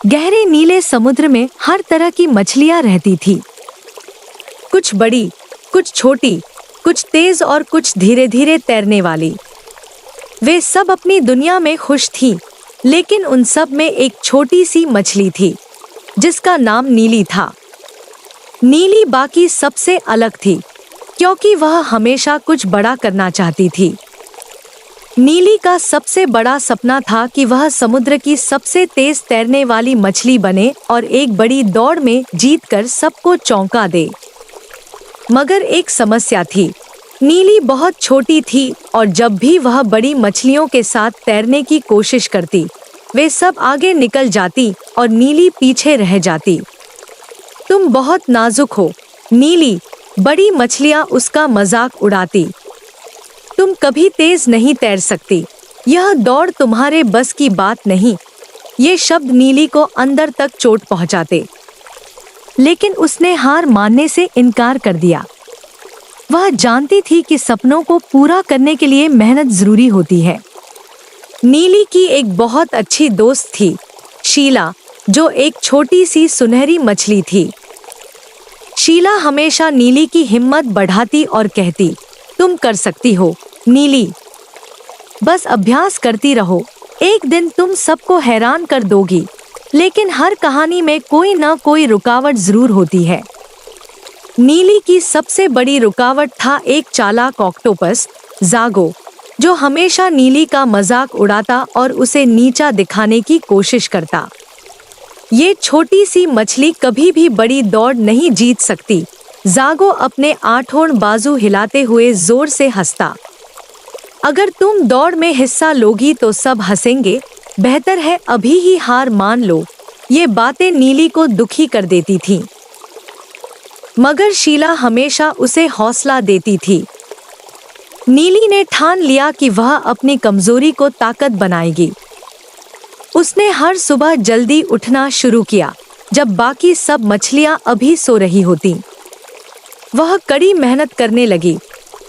गहरे नीले समुद्र में हर तरह की मछलियां रहती थी। कुछ बड़ी, कुछ छोटी, कुछ तेज और कुछ धीरे धीरे तैरने वाली। वे सब अपनी दुनिया में खुश थीं, लेकिन उन सब में एक छोटी सी मछली थी जिसका नाम नीली था। नीली बाकी सबसे अलग थी क्योंकि वह हमेशा कुछ बड़ा करना चाहती थी। नीली का सबसे बड़ा सपना था कि वह समुद्र की सबसे तेज तैरने वाली मछली बने और एक बड़ी दौड़ में जीतकर सबको चौंका दे। मगर एक समस्या थी, नीली बहुत छोटी थी और जब भी वह बड़ी मछलियों के साथ तैरने की कोशिश करती, वे सब आगे निकल जाती और नीली पीछे रह जाती। तुम बहुत नाजुक हो, नीली, बड़ी मछलियां उसका मजाक उड़ाती। तुम कभी तेज नहीं तैर सकती, यह दौड़ तुम्हारे बस की बात नहीं। ये शब्द नीली को अंदर तक चोट पहुंचाते, लेकिन उसने हार मानने से इनकार कर दिया। वह जानती थी कि सपनों को पूरा करने के लिए मेहनत जरूरी होती है। नीली की एक बहुत अच्छी दोस्त थी, शीला, जो एक छोटी सी सुनहरी मछली थी। शीला हमेशा नीली की हिम्मत बढ़ाती और कहती, तुम कर सकती हो, नीली। बस अभ्यास करती रहो, एक दिन तुम सबको हैरान कर दोगी। लेकिन हर कहानी में कोई न कोई रुकावट जरूर होती है। नीली की सबसे बड़ी रुकावट था एक चालाक ऑक्टोपस, ज़ागो, जो हमेशा नीली का मजाक उड़ाता और उसे नीचा दिखाने की कोशिश करता। ये छोटी सी मछली कभी भी बड़ी दौड़ नहीं जीत सकती। ज़ागो अपने आठों बाजू हिलाते हुए जोर से हंसता। अगर तुम दौड़ में हिस्सा लोगी तो सब हंसेंगे, बेहतर है अभी ही हार मान लो। ये बातें नीली को दुखी कर देती थीं। मगर शीला हमेशा उसे हौसला देती थी। नीली ने ठान लिया कि वह अपनी कमजोरी को ताकत बनाएगी। उसने हर सुबह जल्दी उठना शुरू किया, जब बाकी सब मछलियां अभी सो रही होतीं। वह कड़ी मेहनत करने लगी,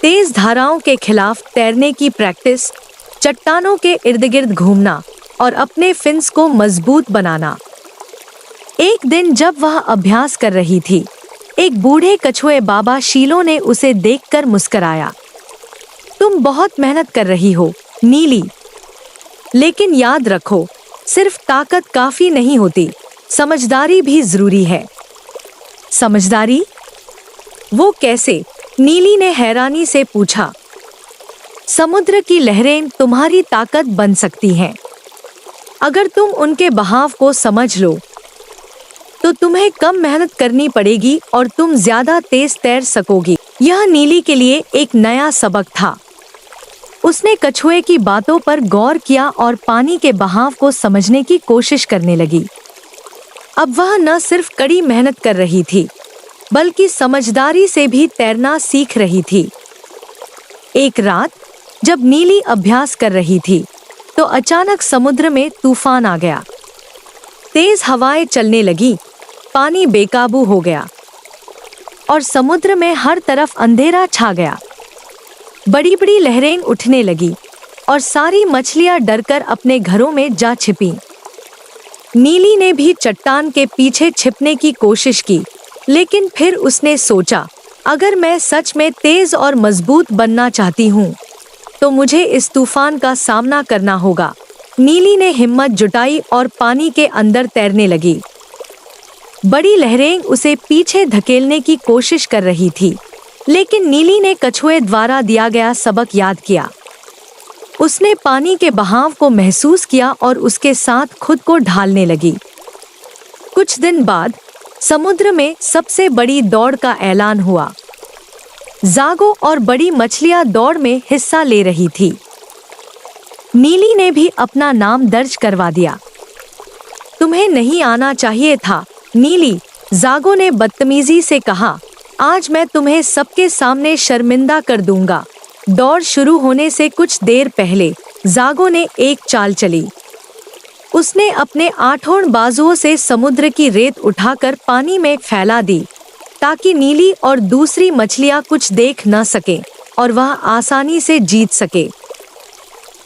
तेज धाराओं के खिलाफ तैरने की प्रैक्टिस, चट्टानों के इर्द गिर्द घूमना और अपने फिन्स को मजबूत बनाना। एक दिन जब वह अभ्यास कर रही थी, एक बूढ़े कछुए बाबा शीलो ने उसे देखकर मुस्कराया। तुम बहुत मेहनत कर रही हो, नीली, लेकिन याद रखो, सिर्फ ताकत काफी नहीं होती, समझदारी भी जरूरी है। समझदारी? वो कैसे? नीली ने हैरानी से पूछा। समुद्र की लहरें तुम्हारी ताकत बन सकती हैं। अगर तुम उनके बहाव को समझ लो तो तुम्हें कम मेहनत करनी पड़ेगी और तुम ज्यादा तेज तैर सकोगी। यह नीली के लिए एक नया सबक था। उसने कछुए की बातों पर गौर किया और पानी के बहाव को समझने की कोशिश करने लगी। अब वह न सिर्फ कड़ी मेहनत कर रही थी, बल्कि समझदारी से भी तैरना सीख रही थी। एक रात जब नीली अभ्यास कर रही थी, तो अचानक समुद्र में तूफान आ गया। तेज हवाएं चलने लगी, पानी बेकाबू हो गया और समुद्र में हर तरफ अंधेरा छा गया। बड़ी बड़ी लहरें उठने लगी और सारी मछलियां डरकर अपने घरों में जा छिपीं। नीली ने भी चट्टान के पीछे छिपने की कोशिश की, लेकिन फिर उसने सोचा, अगर मैं सच में तेज और मजबूत बनना चाहती हूँ, तो मुझे इस तूफान का सामना करना होगा। नीली ने हिम्मत जुटाई और पानी के अंदर तैरने लगी। बड़ी लहरें उसे पीछे धकेलने की कोशिश कर रही थी, लेकिन नीली ने कछुए द्वारा दिया गया सबक याद किया। उसने पानी के बहाव को महसूस किया और उसके साथ खुद को ढालने लगी। कुछ दिन बाद समुद्र में सबसे बड़ी दौड़ का ऐलान हुआ। ज़ागो और बड़ी मछलियां दौड़ में हिस्सा ले रही थी। नीली ने भी अपना नाम दर्ज करवा दिया। तुम्हें नहीं आना चाहिए था, नीली, ज़ागो ने बदतमीजी से कहा। आज मैं तुम्हें सबके सामने शर्मिंदा कर दूंगा। दौड़ शुरू होने से कुछ देर पहले ज़ागो ने एक चाल चली। उसने अपने आठों बाजुओं से समुद्र की रेत उठाकर पानी में फैला दी, ताकि नीली और दूसरी मछलियां कुछ देख न सके और वह आसानी से जीत सके।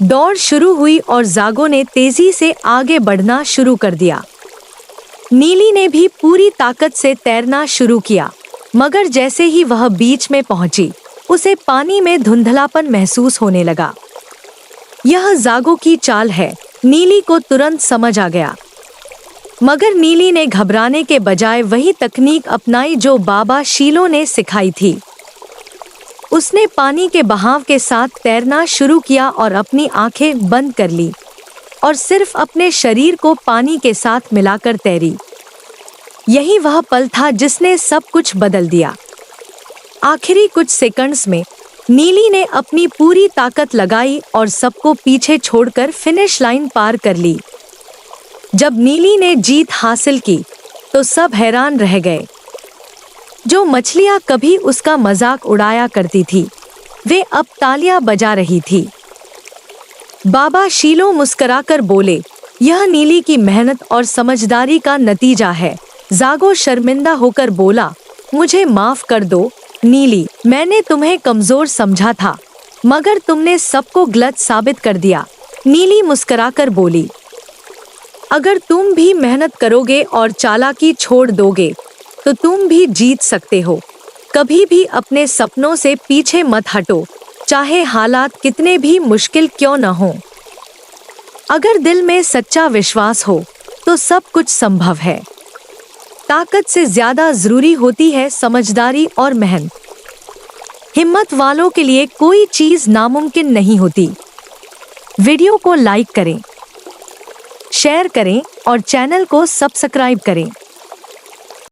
दौड़ शुरू हुई और ज़ागो ने तेजी से आगे बढ़ना शुरू कर दिया। नीली ने भी पूरी ताकत से तैरना शुरू किया, मगर जैसे ही वह बीच में पहुंची, उसे पानी में धुंधलापन महसूस होने लगा। यह जागो की चाल है, नीली को तुरंत समझ आ गया। मगर नीली ने घबराने के बजाय वही तकनीक अपनाई जो बाबा शीलो ने सिखाई थी। उसने पानी के बहाव के साथ तैरना शुरू किया और अपनी आंखें बंद कर ली और सिर्फ अपने शरीर को पानी के साथ मिलाकर तैरी। यही वह पल था जिसने सब कुछ बदल दिया। आखिरी कुछ सेकंड्स में नीली ने अपनी पूरी ताकत लगाई और सबको पीछे छोड़कर फिनिश लाइन पार कर ली। जब नीली ने जीत हासिल की तो सब हैरान रह गए। जो मछलियां कभी उसका मजाक उड़ाया करती थी, वे अब तालियां बजा रही थी। बाबा शीलो मुस्कुराकर बोले, यह नीली की मेहनत और समझदारी का नतीजा है। जागो शर्मिंदा होकर बोला, मुझे माफ कर दो नीली, मैंने तुम्हें कमजोर समझा था, मगर तुमने सबको गलत साबित कर दिया। नीली मुस्कुराकर बोली, अगर तुम भी मेहनत करोगे और चालाकी छोड़ दोगे तो तुम भी जीत सकते हो। कभी भी अपने सपनों से पीछे मत हटो, चाहे हालात कितने भी मुश्किल क्यों न हो। अगर दिल में सच्चा विश्वास हो तो सब कुछ संभव है। ताकत से ज्यादा जरूरी होती है समझदारी और मेहनत। हिम्मत वालों के लिए कोई चीज नामुमकिन नहीं होती। वीडियो को लाइक करें, शेयर करें और चैनल को सब्सक्राइब करें।